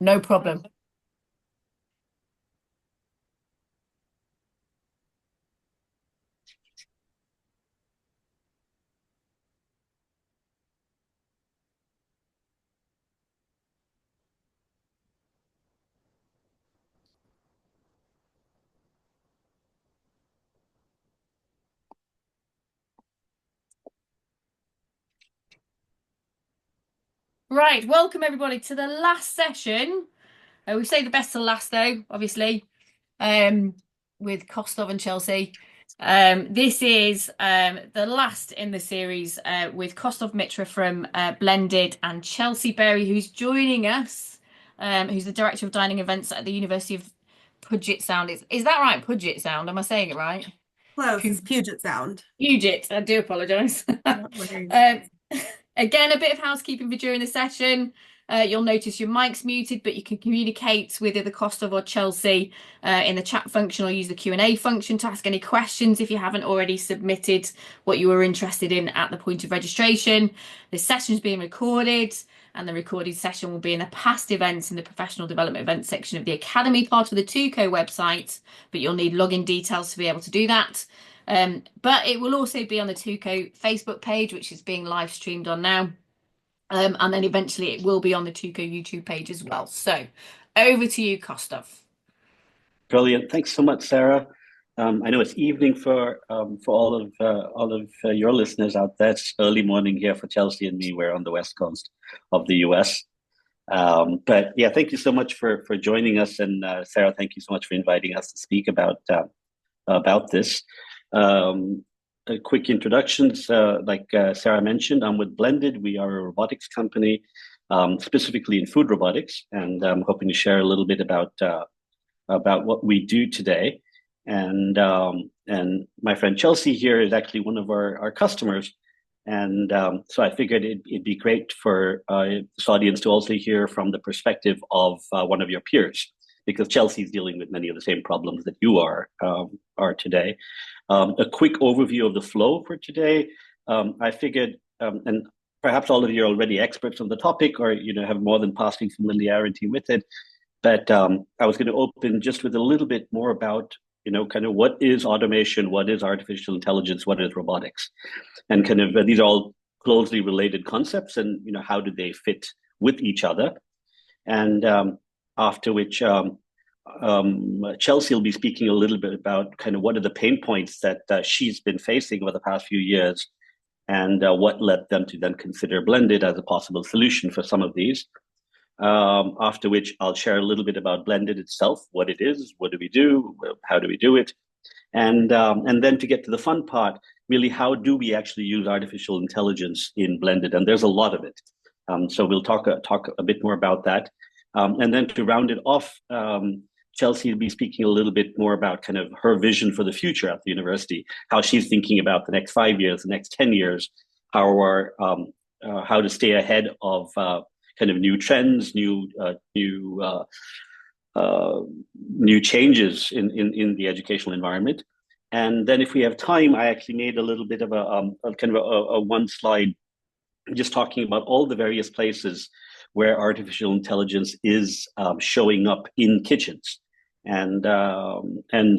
No problem. Right, welcome everybody to the last session. We say the best to last though, obviously, um, with Kostov and Chelsea. This is the last in the series with Kaustav Mitra from Blendid and Chelsea Berry, who's joining us, who's the Director of Dining Events at the University of Puget Sound. Is that right? Puget Sound? Am I saying it right? Close. It's Puget Sound. Puget. I do apologise. No worries. Um, Again, a bit of housekeeping for during the session. You'll notice your mic's muted, but you can communicate with either Kostov or Chelsea in the chat function or use the Q&A function to ask any questions if you haven't already submitted what you were interested in at the point of registration. This session is being recorded, and the recorded session will be in the past events in the professional development events section of the Academy part of the TUCO website, but you'll need login details to be able to do that. But it will also be on the TUCO Facebook page, which is being live streamed on now. And then eventually it will be on the TUCO YouTube page as well. So over to you, Kostov. Brilliant. Thanks so much, Sarah. I know it's evening for all of your listeners out there. It's early morning here for Chelsea and me. We're on the west coast of the US. But yeah, thank you so much for joining us, and Sarah, thank you so much for inviting us to speak about this. A quick introductions, like Sarah mentioned, I'm with Blendid. We are a robotics company, specifically in food robotics, and I'm hoping to share a little bit about what we do today. And my friend Chelsea here is actually one of our customers. And so I figured it'd be great for this audience to also hear from the perspective of one of your peers, because Chelsea is dealing with many of the same problems that you are today. A quick overview of the flow for today. I figured, and perhaps all of you are already experts on the topic, or have more than passing familiarity with it. But I was going to open just with a little bit more about, kind of what is automation, what is artificial intelligence, what is robotics, and kind of these are all closely related concepts, and how do they fit with each other. And after which Chelsea will be speaking a little bit about kind of what are the pain points that she's been facing over the past few years, and what led them to then consider Blendid as a possible solution for some of these. After which I'll share a little bit about Blendid itself, what it is, what do we do, how do we do it, and then to get to the fun part, really, how do we actually use artificial intelligence in Blendid? And there's a lot of it. So we'll talk a bit more about that. And then to round it off, Chelsea will be speaking a little bit more about kind of her vision for the future at the university, how she's thinking about the next 5 years, the next 10 years, how to stay ahead of kind of new trends, new changes in the educational environment. And then if we have time, I actually made a little bit of a kind of a one slide just talking about all the various places where artificial intelligence is showing up in kitchens. And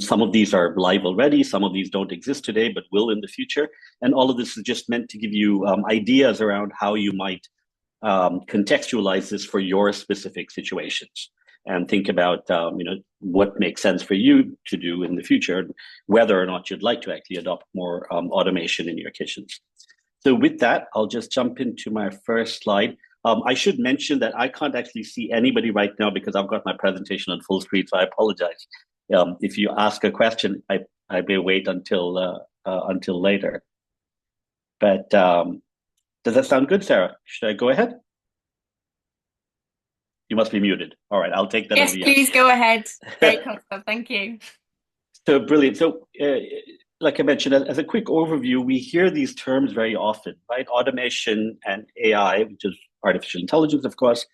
some of these are live already, some of these don't exist today, but will in the future. And all of this is just meant to give you ideas around how you might contextualize this for your specific situations, and think about what makes sense for you to do in the future, whether or not you'd like to actually adopt more automation in your kitchens. So with that, I'll just jump into my first slide. I should mention that I can't actually see anybody right now because I've got my presentation on full screen, so I apologize. If you ask a question, I may wait until later. But does that sound good, Sarah? Should I go ahead? You must be muted. All right, I'll take that. Yes, please go ahead. Great concept. Thank you. So brilliant. So like I mentioned, as a quick overview, we hear these terms very often, right? Automation and AI, which is artificial intelligence, of course.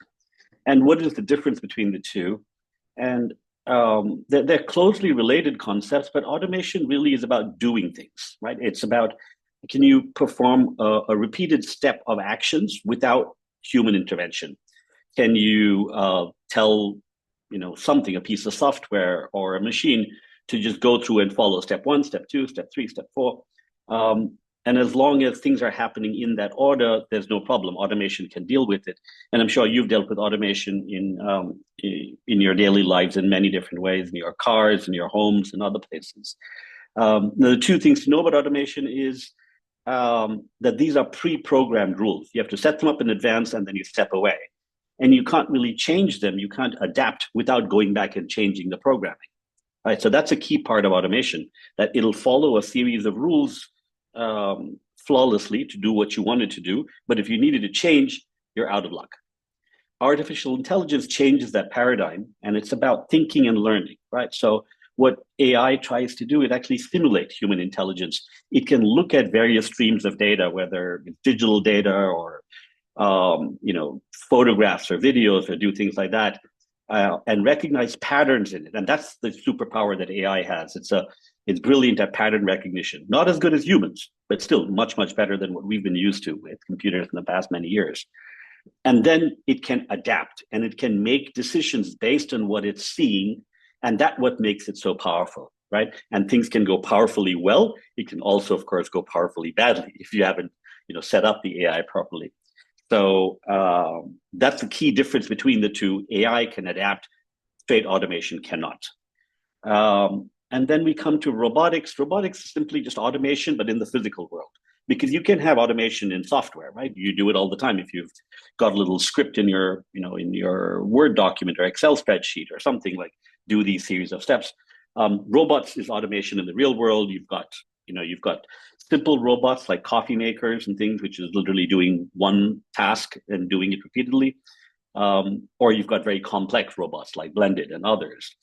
And what is the difference between the two? And they're closely related concepts, but automation really is about doing things, right? It's about, can you perform a repeated step of actions without human intervention? Can you tell, something, a piece of software or a machine to just go through and follow step 1, step 2, step 3, step 4. And as long as things are happening in that order, there's no problem. Automation can deal with it. And I'm sure you've dealt with automation in your daily lives in many different ways, in your cars, in your homes, and other places. The two things to know about automation is that these are pre-programmed rules. You have to set them up in advance and then you step away. And you can't really change them. You can't adapt without going back and changing the programming. Right? So that's a key part of automation, that it'll follow a series of rules flawlessly to do what you wanted to do. But if you needed to change, you're out of luck. Artificial intelligence changes that paradigm, and it's about thinking and learning, right? So what AI tries to do, it actually simulates human intelligence. It can look at various streams of data, whether it's digital data or photographs or videos, or do things like that, and recognize patterns in it. And that's the superpower that AI has. It's brilliant at pattern recognition. Not as good as humans, but still much, much better than what we've been used to with computers in the past many years. And then it can adapt and it can make decisions based on what it's seeing. And that's what makes it so powerful, right? And things can go powerfully well. It can also, of course, go powerfully badly if you haven't, set up the AI properly. So that's the key difference between the two. AI can adapt, straight automation cannot. And then we come to robotics. Robotics is simply just automation, but in the physical world. Because you can have automation in software, right? You do it all the time. If you've got a little script in your, in your Word document or Excel spreadsheet or something, like do these series of steps. Robots is automation in the real world. You've got simple robots like coffee makers and things, which is literally doing one task and doing it repeatedly. Or you've got very complex robots like Blendid and others.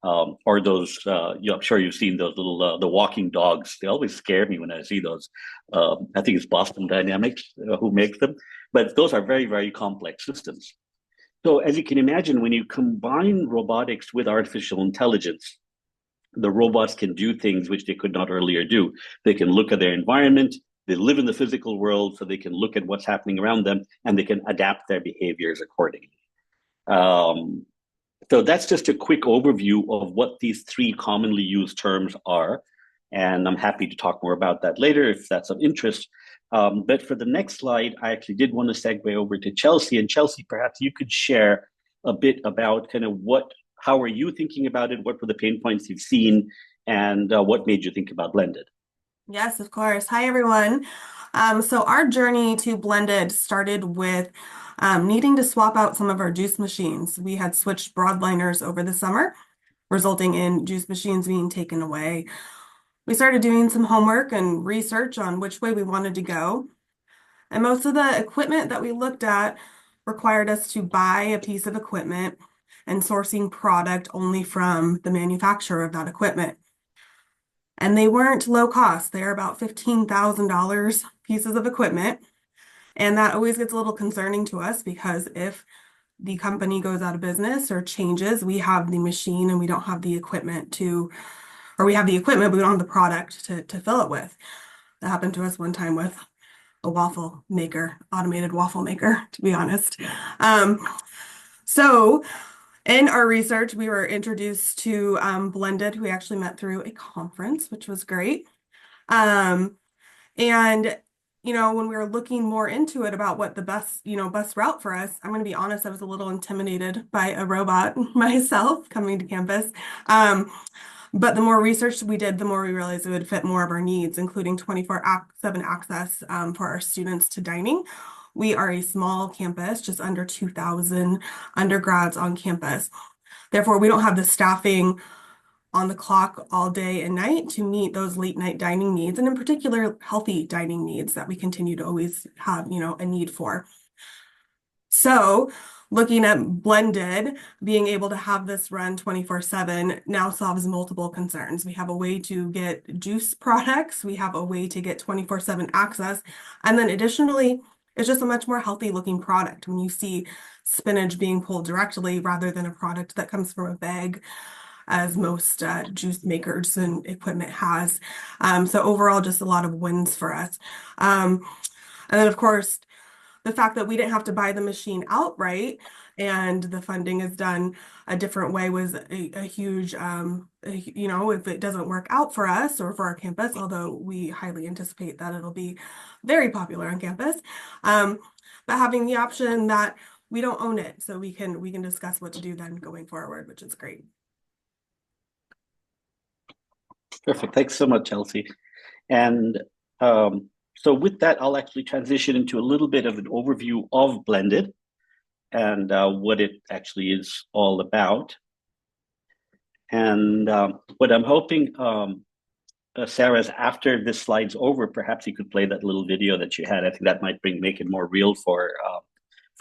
Or those, I'm sure you've seen those little, the walking dogs. They always scare me when I see those. I think it's Boston Dynamics who makes them, but those are very, very complex systems. So as you can imagine, when you combine robotics with artificial intelligence, the robots can do things which they could not earlier do. They can look at their environment. They live in the physical world, so they can look at what's happening around them, and they can adapt their behaviors accordingly. So that's just a quick overview of what these three commonly used terms are. And I'm happy to talk more about that later if that's of interest. But for the next slide, I actually did want to segue over to Chelsea. And Chelsea, perhaps you could share a bit about kind of how are you thinking about it? What were the pain points you've seen? And what made you think about Blendid? Yes, of course. Hi, everyone. So our journey to Blendid started with needing to swap out some of our juice machines. We had switched broadliners over the summer, resulting in juice machines being taken away. We started doing some homework and research on which way we wanted to go. And most of the equipment that we looked at required us to buy a piece of equipment and sourcing product only from the manufacturer of that equipment. And they weren't low cost. They're about $15,000 pieces of equipment. And that always gets a little concerning to us because if the company goes out of business or changes, we have the machine and we don't have the equipment or we have the equipment, but we don't have the product to fill it with. That happened to us one time with a waffle maker, automated waffle maker, to be honest. So in our research, we were introduced to Blendid. We actually met through a conference, which was great. And when we were looking more into it about what the best route for us, I'm going to be honest, I was a little intimidated by a robot myself coming to campus. But the more research we did, the more we realized it would fit more of our needs, including 24/7 access for our students to dining. We are a small campus, just under 2,000 undergrads on campus. Therefore, we don't have the staffing on the clock all day and night to meet those late night dining needs, and in particular, healthy dining needs that we continue to always have, a need for. So looking at Blendid, being able to have this run 24/7 now solves multiple concerns. We have a way to get juice products. We have a way to get 24/7 access. And then additionally, it's just a much more healthy looking product when you see spinach being pulled directly rather than a product that comes from a bag, as most juice makers and equipment has. So overall, just a lot of wins for us. And then, of course, the fact that we didn't have to buy the machine outright and the funding is done a different way was a huge, you know, if it doesn't work out for us or for our campus, although we highly anticipate that it'll be very popular on campus, but having the option that we don't own it, so we can discuss what to do then going forward, which is great. Perfect. Thanks so much, Chelsea. And so with that, I'll actually transition into a little bit of an overview of Blendid and what it actually is all about. And what I'm hoping, Sarah, is after this slide's over, perhaps you could play that little video that you had. I think that might make it more real for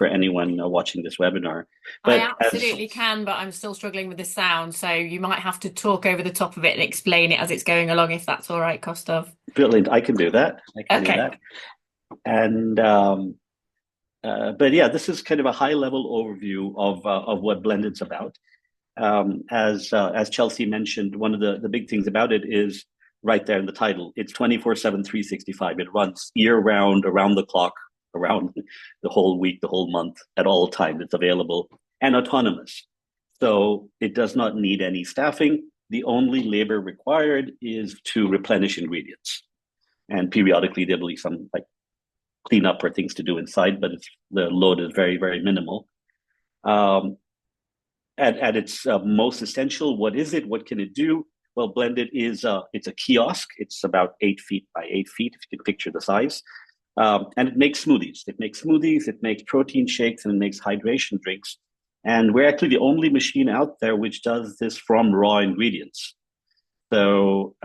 anyone watching this webinar. But I absolutely can, but I'm still struggling with the sound, so you might have to talk over the top of it and explain it as it's going along, if that's all right, Kaustav. Brilliant. I can do that. Okay. Do that. And but yeah, this is kind of a high-level overview of what Blendid's about. As Chelsea mentioned, one of the big things about it is right there in the title. It's 24/7, 365. It runs year-round, around the clock, around the whole week, the whole month, at all times. It's available and autonomous. So it does not need any staffing. The only labor required is to replenish ingredients. And periodically there'll be some like cleanup or things to do inside, but the load is very, very minimal. At its most essential, what is it? What can it do? Well, Blendid is it's a kiosk. It's about 8 feet by 8 feet, if you can picture the size. And it makes smoothies. It makes protein shakes, and it makes hydration drinks. And we're actually the only machine out there which does this from raw ingredients. So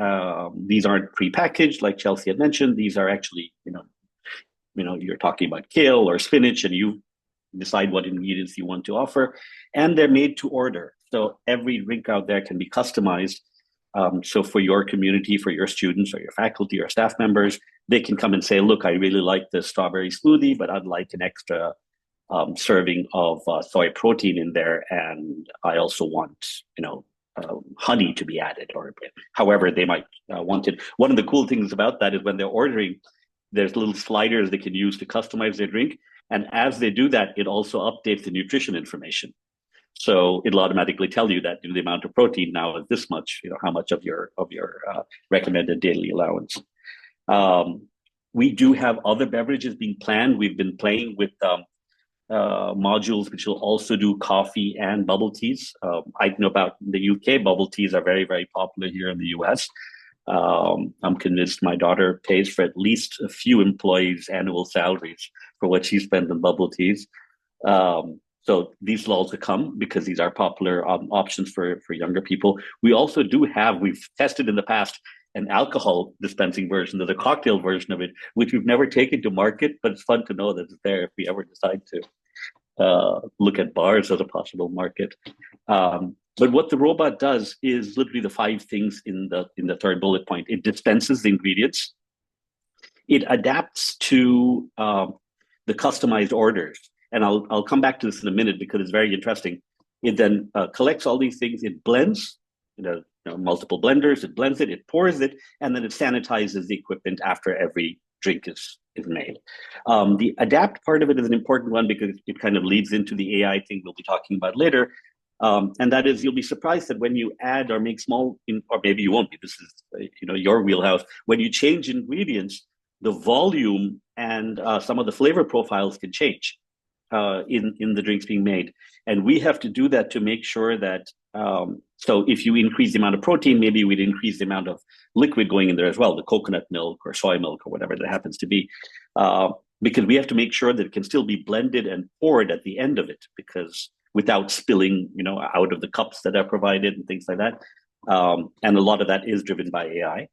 these aren't prepackaged, like Chelsea had mentioned. These are actually, you're talking about kale or spinach, and you decide what ingredients you want to offer. And they're made to order. So every drink out there can be customized. So for your community, for your students or your faculty or staff members, they can come and say, look, I really like this strawberry smoothie, but I'd like an extra serving of soy protein in there. And I also want, honey to be added, or however they might want it. One of the cool things about that is when they're ordering, there's little sliders they can use to customize their drink. And as they do that, it also updates the nutrition information. So it'll automatically tell you that the amount of protein now is this much, how much of your recommended daily allowance. We do have other beverages being planned. We've been playing with modules which will also do coffee and bubble teas. I know about the UK, bubble teas are very, very popular here in the US. I'm convinced my daughter pays for at least a few employees' annual salaries for what she spends on bubble teas. So these will also come because these are popular options for younger people. We also we've tested in the past an alcohol dispensing version. There's a cocktail version of it, which we've never taken to market, but it's fun to know that it's there if we ever decide to look at bars as a possible market. But what the robot does is literally the 5 things in the third bullet point. It dispenses the ingredients. It adapts to the customized orders. And I'll come back to this in a minute because it's very interesting. It then collects all these things. It blends, multiple blenders. It blends it. It pours it, and then it sanitizes the equipment after every drink is made. The adapt part of it is an important one because it kind of leads into the AI thing we'll be talking about later. And that is, you'll be surprised that when you add or make small, or maybe you won't be. This is your wheelhouse. When you change ingredients, the volume and some of the flavor profiles can change in the drinks being made. And we have to do that to make sure that, so if you increase the amount of protein, maybe we'd increase the amount of liquid going in there as well, the coconut milk or soy milk or whatever that happens to be, because we have to make sure that it can still be blended and poured at the end of it, because without spilling, out of the cups that are provided and things like that. And a lot of that is driven by AI.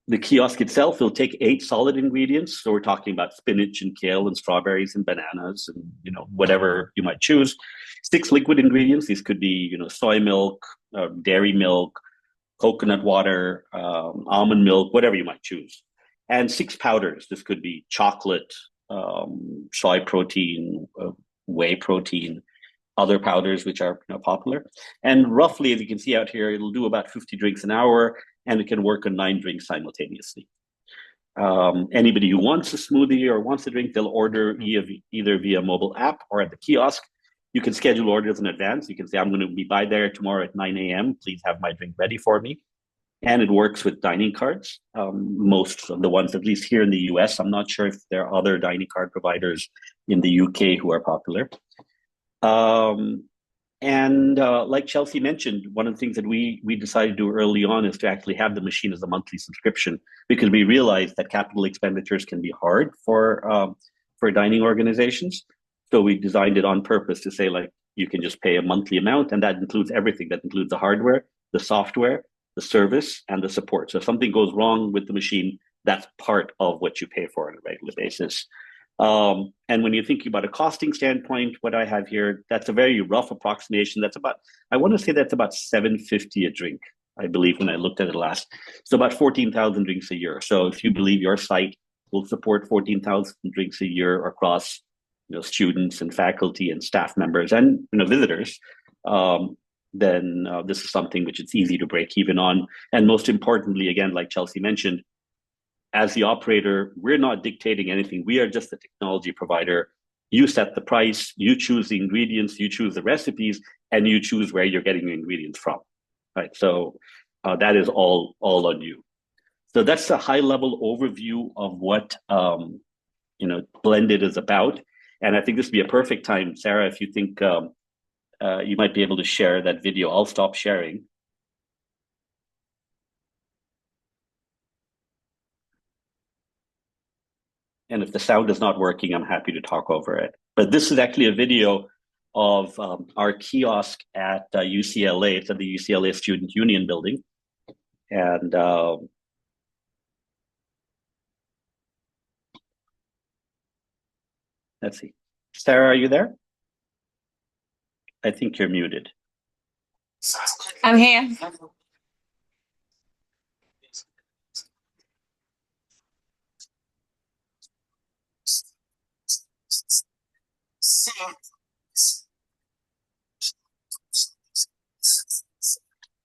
The kiosk itself will take 8 solid ingredients. So we're talking about spinach and kale and strawberries and bananas and, whatever you might choose. 6 liquid ingredients. These could be, soy milk, dairy milk, coconut water, almond milk, whatever you might choose. And 6 powders. This could be chocolate, soy protein, whey protein, other powders which are popular. And roughly, as you can see out here, it'll do about 50 drinks an hour, and it can work on 9 drinks simultaneously. Anybody who wants a smoothie or wants a drink, they'll order either via mobile app or at the kiosk. You can schedule orders in advance. You can say, I'm going to be by there tomorrow at 9 a.m. Please have my drink ready for me. And it works with dining cards. Most of the ones, at least here in the US, I'm not sure if there are other dining card providers in the UK who are popular. Like Chelsea mentioned, one of the things that we decided to do early on is to actually have the machine as a monthly subscription, because we realized that capital expenditures can be hard for dining organizations. So we designed it on purpose to say, like, you can just pay a monthly amount, and that includes everything. That includes the hardware, the software, the service, and the support. So if something goes wrong with the machine, that's part of what you pay for on a regular basis. And when you're thinking about a costing standpoint, what I have here, that's a very rough approximation. That's about, I want to say that's about $7.50 a drink, I believe, when I looked at it last. So about 14,000 drinks a year. So if you believe your site will support 14,000 drinks a year across, students and faculty and staff members and, visitors, then this is something which it's easy to break even on. And most importantly, again, like Chelsea mentioned, as the operator, we're not dictating anything. We are just the technology provider. You set the price, you choose the ingredients, you choose the recipes, and you choose where you're getting your ingredients from. Right. So that is all on you. So that's a high-level overview of what Blendid is about. And I think this would be a perfect time, Sarah, if you think you might be able to share that video. I'll stop sharing. And if the sound is not working, I'm happy to talk over it. But this is actually a video of our kiosk at UCLA. It's at the UCLA Student Union building. And let's see. Sarah, are you there? I think you're muted. I'm here.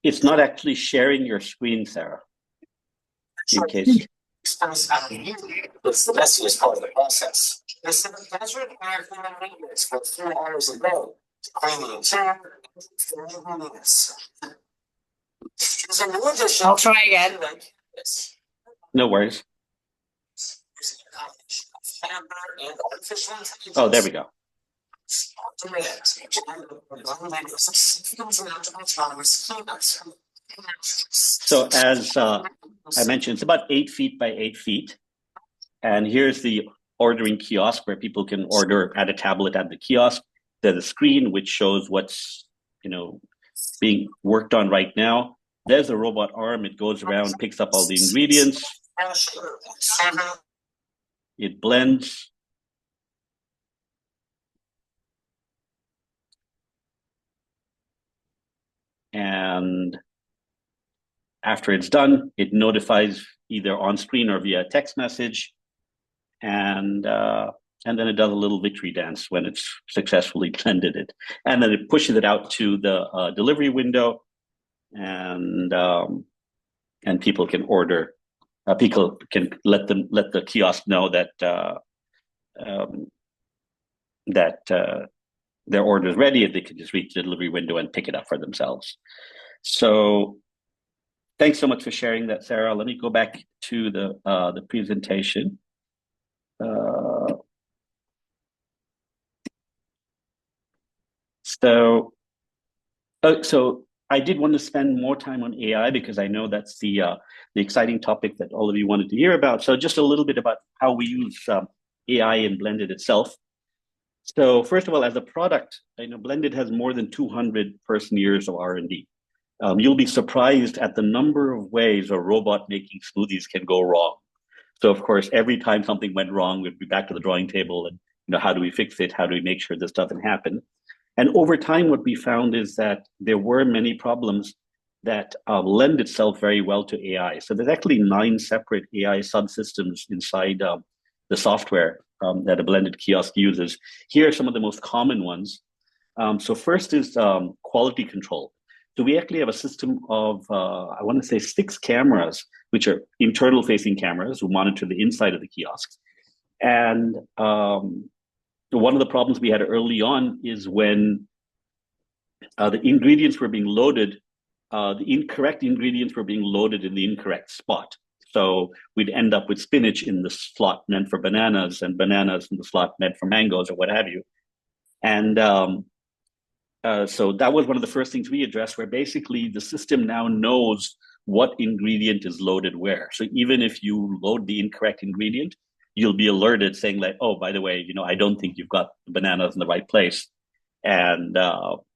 It's not actually sharing your screen, Sarah. In case. It's the messiest part of the process. This does require human maintenance for a few hours a day to clean the interior and cleanliness. I'll try again. No worries. Oh, there we go. So as I mentioned, it's about 8 feet by 8 feet. And here's the ordering kiosk where people can order at a tablet at the kiosk. There's a screen which shows what's being worked on right now. There's a robot arm. It goes around, picks up all the ingredients. It blends. And after it's done, it notifies either on screen or via text message. And then it does a little victory dance when it's successfully blended it. And then it pushes it out to the delivery window, and people can order. People can let the kiosk know that their order is ready, and they can just reach the delivery window and pick it up for themselves. So thanks so much for sharing that, Sarah. Let me go back to the presentation. So I did want to spend more time on AI because I know that's the exciting topic that all of you wanted to hear about. So just a little bit about how we use AI in Blendid itself. So first of all, as a product, Blendid has more than 200 person years of R&D. You'll be surprised at the number of ways a robot making smoothies can go wrong. So of course, every time something went wrong, we'd be back to the drawing table and how do we fix it? How do we make sure this doesn't happen? And over time, what we found is that there were many problems that lend itself very well to AI. So there's actually 9 separate AI subsystems inside the software that a Blendid kiosk uses. Here are some of the most common ones. So first is quality control. So we actually have a system of, I want to say 6 cameras, which are internal facing cameras who monitor the inside of the kiosks. And one of the problems we had early on is when the ingredients were being loaded, the incorrect ingredients were being loaded in the incorrect spot. So we'd end up with spinach in the slot meant for bananas and bananas in the slot meant for mangoes or what have you. And so that was one of the first things we addressed, where basically the system now knows what ingredient is loaded where. So even if you load the incorrect ingredient, you'll be alerted saying like, oh, by the way, I don't think you've got the bananas in the right place. And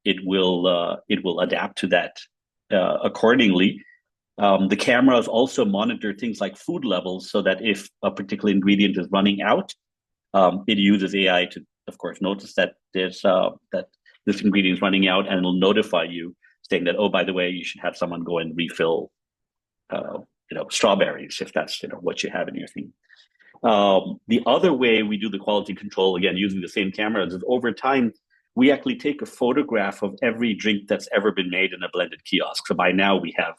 it will adapt to that accordingly. The cameras also monitor things like food levels, so that if a particular ingredient is running out, it uses AI to, of course, notice that there's that this ingredient is running out, and it'll notify you, saying that, oh, by the way, you should have someone go and refill, strawberries if that's what you have in your thing. The other way we do the quality control, again using the same cameras, is over time we actually take a photograph of every drink that's ever been made in a blended kiosk. So by now we have,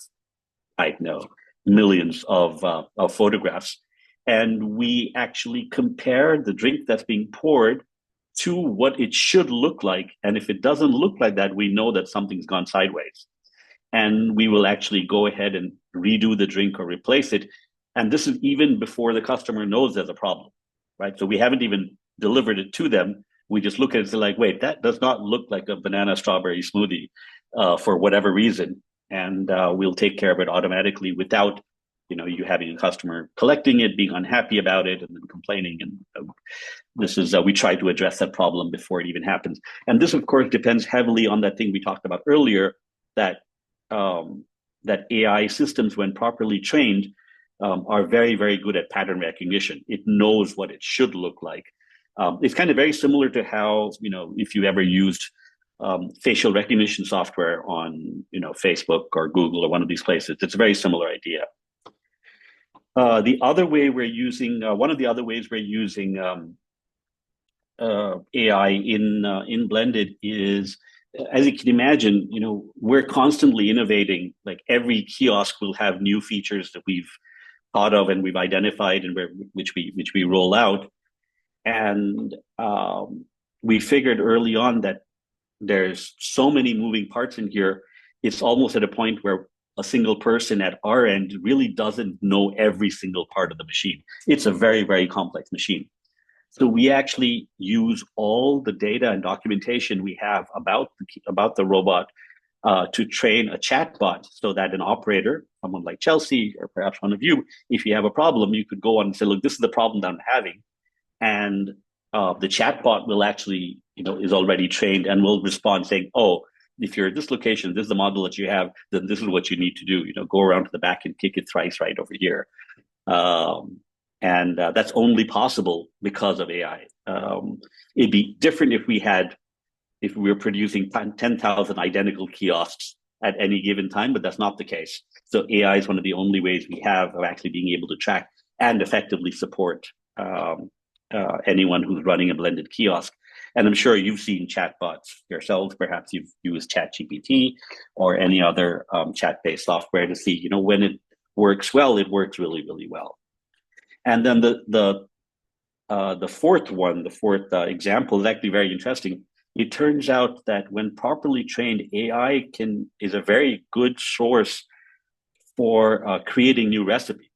I know, millions of photographs, and we actually compare the drink that's being poured to what it should look like. And if it doesn't look like that, we know that something's gone sideways. And we will actually go ahead and redo the drink or replace it. And this is even before the customer knows there's a problem, right? So we haven't even delivered it to them. We just look at it and say like, wait, that does not look like a banana strawberry smoothie for whatever reason. And we'll take care of it automatically without you having a customer collecting it, being unhappy about it, and then complaining. And this is we try to address that problem before it even happens. And this, of course, depends heavily on that thing we talked about earlier, that that AI systems, when properly trained, are very, very good at pattern recognition. It knows what it should look like. It's kind of very similar to how, if you ever used facial recognition software on, Facebook or Google or one of these places. It's a very similar idea. The other way we're using, one of the other ways we're using AI in Blendid is, as you can imagine, we're constantly innovating. Like every kiosk will have new features that we've thought of and we've identified, and which we roll out. And we figured early on that there's so many moving parts in here. It's almost at a point where a single person at our end really doesn't know every single part of the machine. It's a very, very complex machine. So we actually use all the data and documentation we have about the robot to train a chatbot, so that an operator, someone like Chelsea or perhaps one of you, if you have a problem, you could go on and say, look, this is the problem that I'm having. And the chatbot will actually, is already trained and will respond saying, oh, if you're at this location, this is the model that you have, then this is what you need to do. Go around to the back and kick it thrice right over here. And that's only possible because of AI. It'd be different if we were producing 10,000 identical kiosks at any given time, but that's not the case. So AI is one of the only ways we have of actually being able to track and effectively support anyone who's running a blended kiosk. And I'm sure you've seen chatbots yourselves. Perhaps you've used ChatGPT or any other chat-based software to see, when it works well, it works really, really well. And then the fourth example is actually very interesting. It turns out that when properly trained, AI is a very good source for creating new recipes.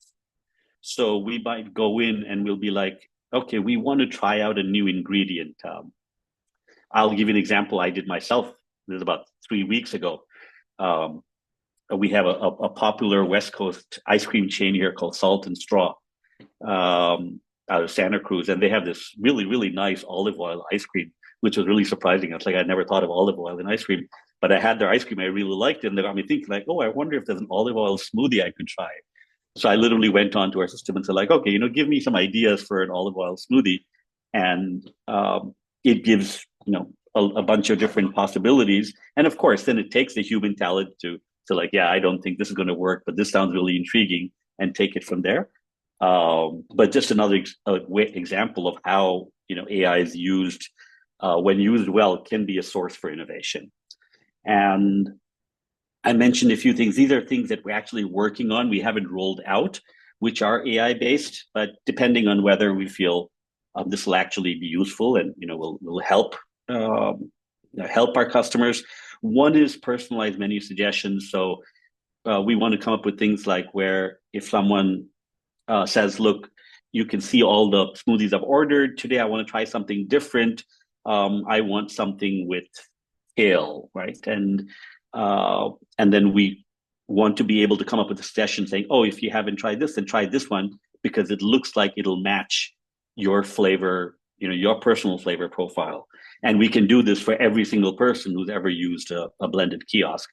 So we might go in and we'll be like, okay, we want to try out a new ingredient. I'll give you an example I did myself. This is about 3 weeks ago. We have a popular West Coast ice cream chain here called Salt and Straw out of Santa Cruz. And they have this really, really nice olive oil ice cream, which was really surprising. I was like, I never thought of olive oil in ice cream, but I had their ice cream. I really liked it. And they got me thinking like, oh, I wonder if there's an olive oil smoothie I could try. So I literally went onto our system and said like, okay, give me some ideas for an olive oil smoothie. And it gives, a bunch of different possibilities. And of course, then it takes the human talent to like, yeah, I don't think this is going to work, but this sounds really intriguing, and take it from there. But just another example of how, AI is used, when used well, can be a source for innovation. And I mentioned a few things. These are things that we're actually working on. We haven't rolled out, which are AI based, but depending on whether we feel this will actually be useful and will help help our customers. One is personalized menu suggestions. So we want to come up with things like where if someone says, "Look, you can see all the smoothies I've ordered today. I want to try something different. I want something with kale, right?" And then we want to be able to come up with a suggestion saying, "Oh, if you haven't tried this, then try this one because it looks like it'll match your flavor, your personal flavor profile." And we can do this for every single person who's ever used a blended kiosk.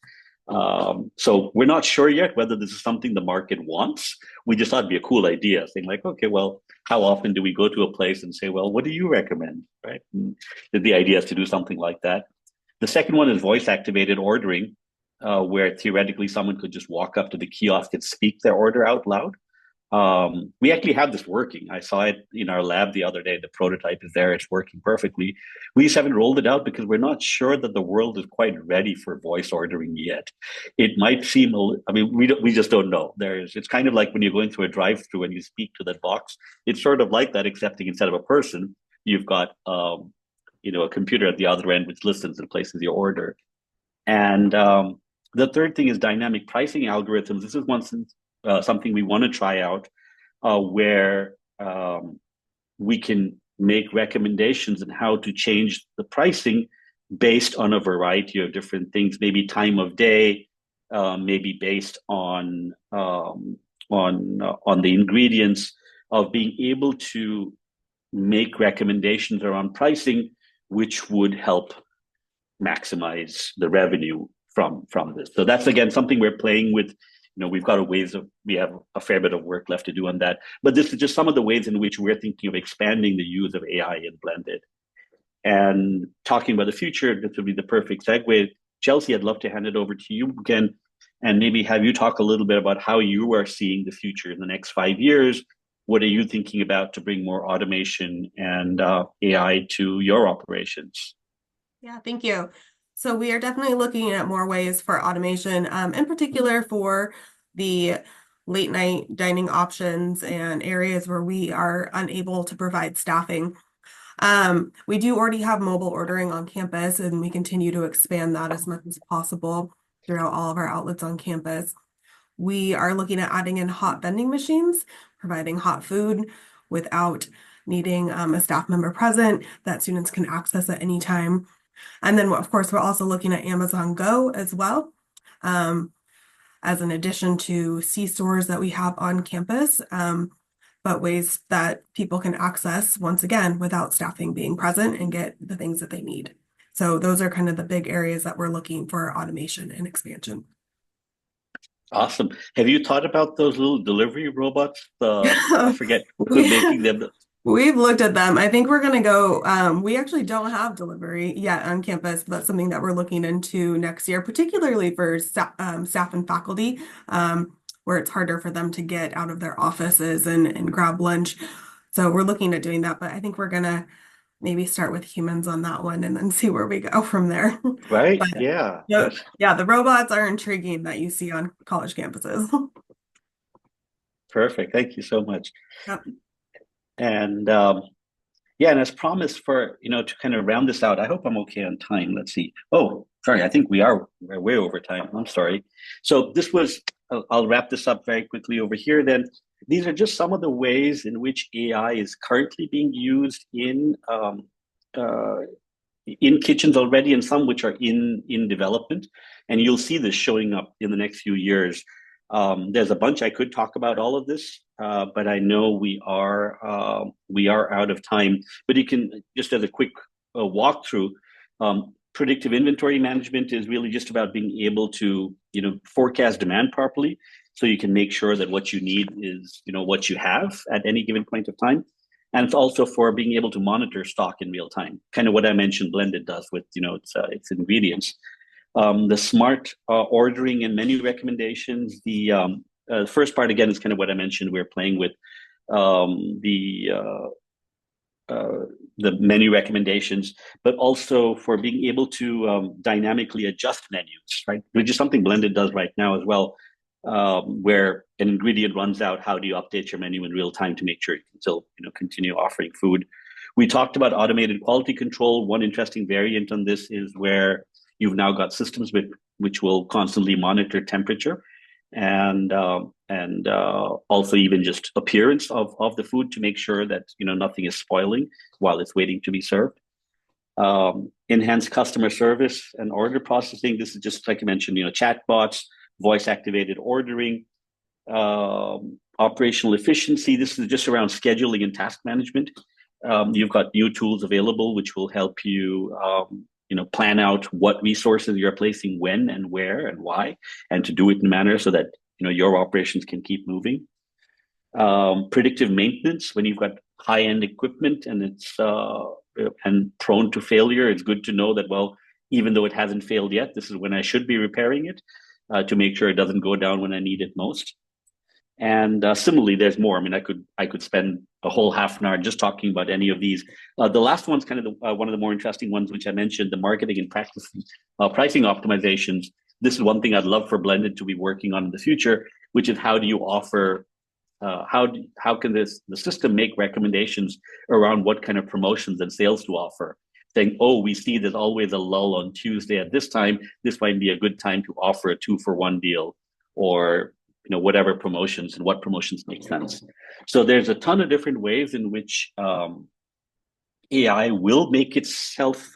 So we're not sure yet whether this is something the market wants. We just thought it'd be a cool idea, saying like, okay, well, how often do we go to a place and say, "Well, what do you recommend?" Right? And the idea is to do something like that. The second one is voice activated ordering, where theoretically someone could just walk up to the kiosk and speak their order out loud. We actually have this working. I saw it in our lab the other day. The prototype is there. It's working perfectly. We just haven't rolled it out because we're not sure that the world is quite ready for voice ordering yet. It might seem, we just don't know. It's kind of like when you're going through a drive-through and you speak to that box. It's sort of like that, except instead of a person, you've got, a computer at the other end which listens and places your order. And the third thing is dynamic pricing algorithms. This is something we want to try out, where we can make recommendations on how to change the pricing based on a variety of different things, maybe time of day, maybe based on the ingredients, of being able to make recommendations around pricing, which would help maximize the revenue from this. So that's again something we're playing with. We've got we have a fair bit of work left to do on that. But this is just some of the ways in which we're thinking of expanding the use of AI in Blendid. And talking about the future, this would be the perfect segue. Chelsea, I'd love to hand it over to you again and maybe have you talk a little bit about how you are seeing the future in the next 5 years. What are you thinking about to bring more automation and AI to your operations? Yeah, thank you. So we are definitely looking at more ways for automation, in particular for the late night dining options and areas where we are unable to provide staffing. We do already have mobile ordering on campus, and we continue to expand that as much as possible throughout all of our outlets on campus. We are looking at adding in hot vending machines, providing hot food without needing a staff member present that students can access at any time. And then, of course, we're also looking at Amazon Go as well, as an addition to C-stores that we have on campus, but ways that people can access, once again, without staffing being present and get the things that they need. So those are kind of the big areas that we're looking for automation and expansion. Awesome. Have you thought about those little delivery robots? I forget who's making them. We've looked at them. I think we're going to go, we actually don't have delivery yet on campus, but that's something that we're looking into next year, particularly for staff and faculty, where it's harder for them to get out of their offices and grab lunch. So we're looking at doing that, but I think we're going to maybe start with humans on that one and then see where we go from there. Right? But, yeah. Yeah, the robots are intriguing that you see on college campuses. Perfect. Thank you so much. Yep. And and as promised, for to kind of round this out, I hope I'm okay on time. Let's see. Oh, sorry, I think we're way over time. I'm sorry. So I'll wrap this up very quickly over here. Then these are just some of the ways in which AI is currently being used in kitchens already, and some which are in development. And you'll see this showing up in the next few years. There's a bunch I could talk about all of this, but I know we are out of time. But you can, just as a quick walkthrough, predictive inventory management is really just about being able to forecast demand properly, so you can make sure that what you need is what you have at any given point of time. And it's also for being able to monitor stock in real time, kind of what I mentioned Blendid does with its ingredients. The smart ordering and menu recommendations. The first part, again, is kind of what I mentioned. We're playing with the the menu recommendations, but also for being able to dynamically adjust menus, right? Which is something Blended does right now as well, where an ingredient runs out, how do you update your menu in real time to make sure you can still, continue offering food? We talked about automated quality control. One interesting variant on this is where you've now got systems which will constantly monitor temperature and also even just appearance of the food to make sure that nothing is spoiling while it's waiting to be served. Enhanced customer service and order processing. This is just like I mentioned, chatbots, voice activated ordering, operational efficiency. This is just around scheduling and task management. You've got new tools available which will help you plan out what resources you're placing when and where and why, and to do it in a manner so that your operations can keep moving. Predictive maintenance. When you've got high-end equipment and it's and prone to failure, it's good to know that, well, even though it hasn't failed yet, this is when I should be repairing it to make sure it doesn't go down when I need it most. And similarly, there's more. I mean, I could spend a whole half an hour just talking about any of these. The last one's kind of one of the more interesting ones, which I mentioned, the marketing and pricing optimizations. This is one thing I'd love for Blended to be working on in the future, which is how do you offer, how can the system make recommendations around what kind of promotions and sales to offer? Saying, oh, we see there's always a lull on Tuesday at this time. This might be a good time to offer a 2-for-1 deal, or whatever promotions and what promotions make sense. So there's a ton of different ways in which AI will make itself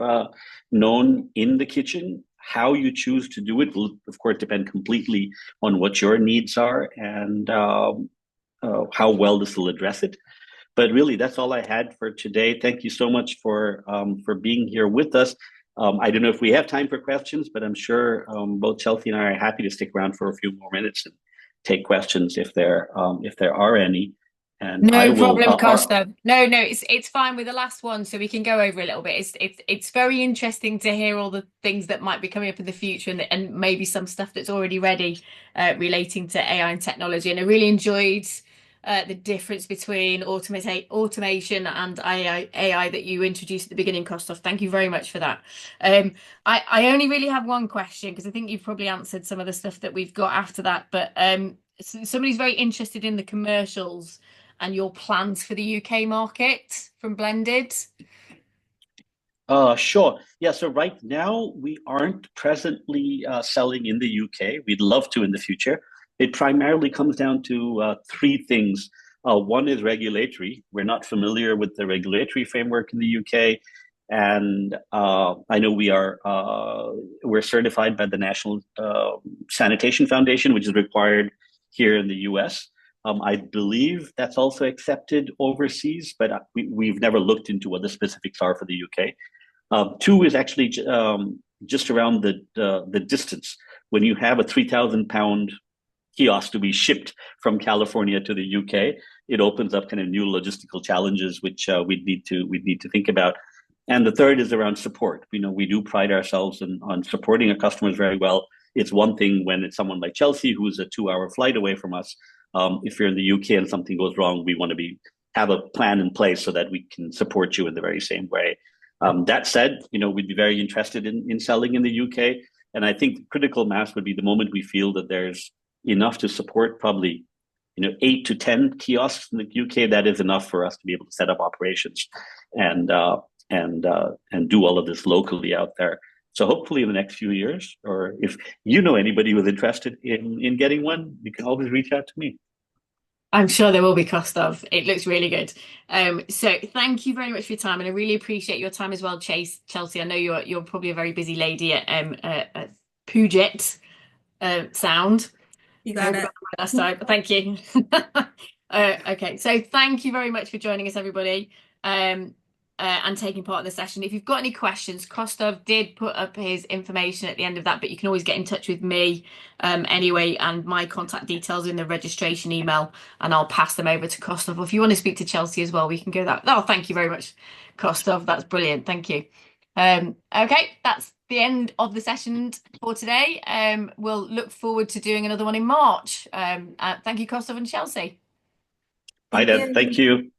known in the kitchen. How you choose to do it will, of course, depend completely on what your needs are and how well this will address it. But really, that's all I had for today. Thank you so much for being here with us. I don't know if we have time for questions, but I'm sure both Chelsea and I are happy to stick around for a few more minutes and take questions if there are any. And no problem, Kaustav. No, it's fine with the last one, so we can go over a little bit. It's very interesting to hear all the things that might be coming up in the future, and maybe some stuff that's already ready relating to AI and technology. And I really enjoyed the difference between automation and AI that you introduced at the beginning, Kaustav. Thank you very much for that. I only really have one question, because I think you've probably answered some of the stuff that we've got after that. But somebody's very interested in the commercials and your plans for the UK market from Blendid. Sure. Yeah, so right now we aren't presently selling in the UK. We'd love to in the future. It primarily comes down to three things. One is regulatory. We're not familiar with the regulatory framework in the UK. And I know we're certified by the National Sanitation Foundation, which is required here in the US. I believe that's also accepted overseas, but we've never looked into what the specifics are for the UK. Two is actually just around the distance. When you have a 3,000 pound kiosk to be shipped from California to the UK, it opens up kind of new logistical challenges, which we'd need to think about. And the third is around support. We do pride ourselves on supporting our customers very well. It's one thing when it's someone like Chelsea, who's a 2-hour flight away from us. If you're in the UK and something goes wrong, we want to have a plan in place so that we can support you in the very same way. That said, we'd be very interested in selling in the UK. And I think critical mass would be the moment we feel that there's enough to support probably 8 to 10 kiosks in the UK. That is enough for us to be able to set up operations and do all of this locally out there. So hopefully in the next few years, or if you know anybody who's interested in getting one, you can always reach out to me. I'm sure there will be, Kaustav. It looks really good. So thank you very much for your time, and I really appreciate your time as well, Chelsea. I know you're probably a very busy lady at Puget Sound. You got it. Last time. Thank you. Okay, so thank you very much for joining us, everybody, and taking part in the session. If you've got any questions, Kaustav did put up his information at the end of that, but you can always get in touch with me anyway, and my contact details in the registration email, and I'll pass them over to Kaustav. Or if you want to speak to Chelsea as well, we can go that. Oh, thank you very much, Kaustav. That's brilliant. Thank you. Okay, that's the end of the session for today. We'll look forward to doing another one in March. Thank you, Kaustav and Chelsea. Bye then. Thank you.